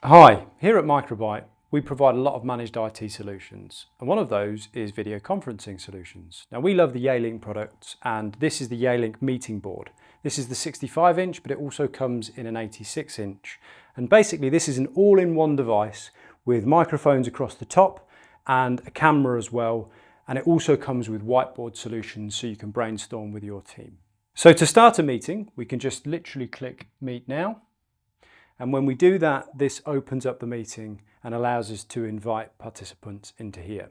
Hi, here at Microbyte, we provide a lot of managed IT solutions, and one of those is video conferencing solutions. Now, we love the Yealink products, and this is the Yealink MeetingBoard. This is the 65-inch, but it also comes in an 86-inch. And basically, this is an all-in-one device with microphones across the top and a camera as well. And it also comes with whiteboard solutions so you can brainstorm with your team. So to start a meeting, we can just literally click Meet Now. And when we do that, this opens up the meeting and allows us to invite participants into here.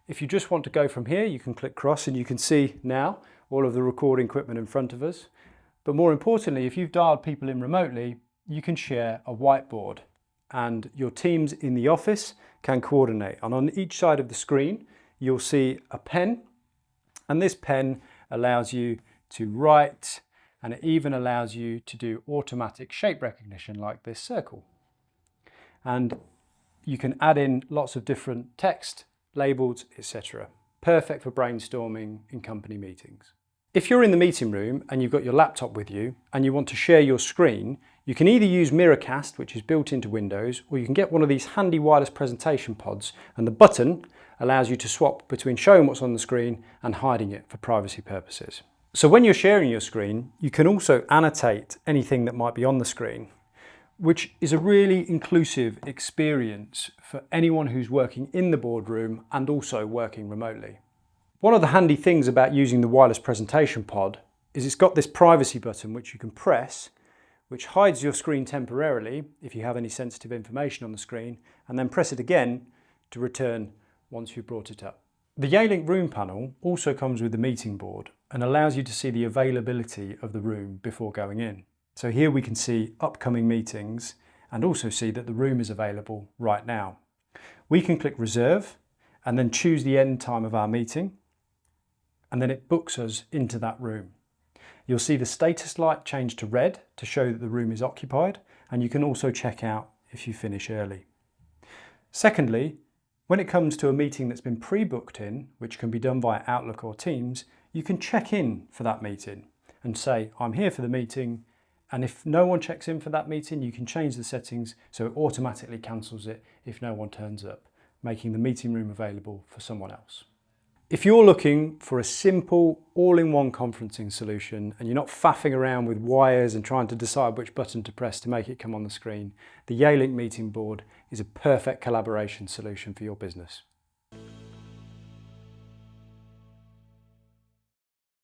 If you just want to go from here, you can click cross and you can see now all of the recording equipment in front of us. But more importantly, if you've dialed people in remotely, you can share a whiteboard and your teams in the office can coordinate. And on each side of the screen, you'll see a pen, and this pen allows you to write, and it even allows you to do automatic shape recognition like this circle. And you can add in lots of different text, labels, etc. Perfect for brainstorming in company meetings. If you're in the meeting room and you've got your laptop with you and you want to share your screen, you can either use Miracast, which is built into Windows, or you can get one of these handy wireless presentation pods, and the button allows you to swap between showing what's on the screen and hiding it for privacy purposes. So when you're sharing your screen, you can also annotate anything that might be on the screen, which is a really inclusive experience for anyone who's working in the boardroom and also working remotely. One of the handy things about using the wireless presentation pod is it's got this privacy button which you can press, which hides your screen temporarily if you have any sensitive information on the screen, and then press it again to return once you've brought it up. The Yealink room panel also comes with the meeting board and allows you to see the availability of the room before going in. So here we can see upcoming meetings and also see that the room is available right now. We can click reserve and then choose the end time of our meeting, and then it books us into that room. You'll see the status light change to red to show that the room is occupied, and you can also check out if you finish early. Secondly, when it comes to a meeting that's been pre-booked in, which can be done via Outlook or Teams, you can check in for that meeting and say, I'm here for the meeting. And if no one checks in for that meeting, you can change the settings so it automatically cancels it if no one turns up, making the meeting room available for someone else. If you're looking for a simple all-in-one conferencing solution and you're not faffing around with wires and trying to decide which button to press to make it come on the screen, the Yealink MeetingBoard is a perfect collaboration solution for your business.